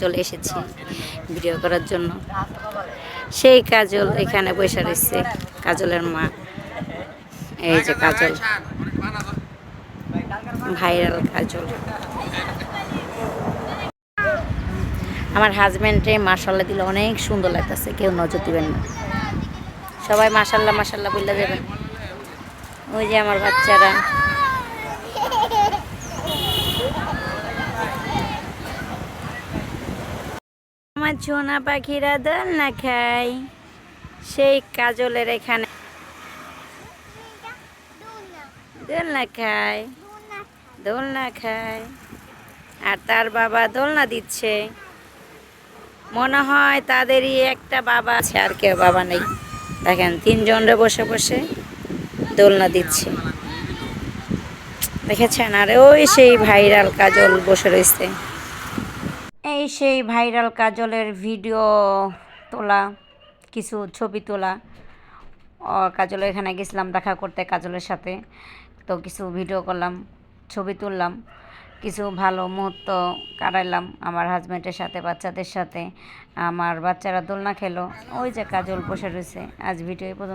চলে এসেছি ভিডিও করার জন্য। সেই কাজল এখানে বসে রয়েছে, কাজলের মা। এই যে কাজল, ভাইরাল কাজল। আমার হাজবেন্ডে মাশাল্লাহ দিলে অনেক সুন্দর লাগতেছে, কেউ নজর দিবেন না, সবাই মাশাল্লাহ মাশাল্লাহ বললে যাবেন। ওই যে আমার বাচ্চারা, আমার ছোনা পাখিরা দোলনা খায়। সেই কাজলের এখানে দোলনা খায়, দোলনা খায়, আর তার বাবা দোলনা দিচ্ছে। মনে হয় তাদেরই একটা বাবা আছে, আর কেউ বাবা নেই। দেখেন তিনজনরে বসে বসে দোলনা দিচ্ছে, দেখেছেন? আর ওই সেই ভাইরাল কাজল বসে রয়েছে। এই সেই ভাইরাল কাজলের ভিডিও তোলা, কিছু ছবি তোলা। কাজলের এখানে গেছিলাম দেখা করতে কাজলের সাথে, তো কিছু ভিডিও করলাম, ছবি তুললাম, কিছু ভালো মুহূর্ত কাটাইলাম আমার হাজব্যান্ডের সাথে, বাচ্চাদের সাথে। আমার বাচ্চারা দোলনা খেলো, ওই যে কাজল বসে রয়েছে। আজ ভিডিও এই পর্যন্ত।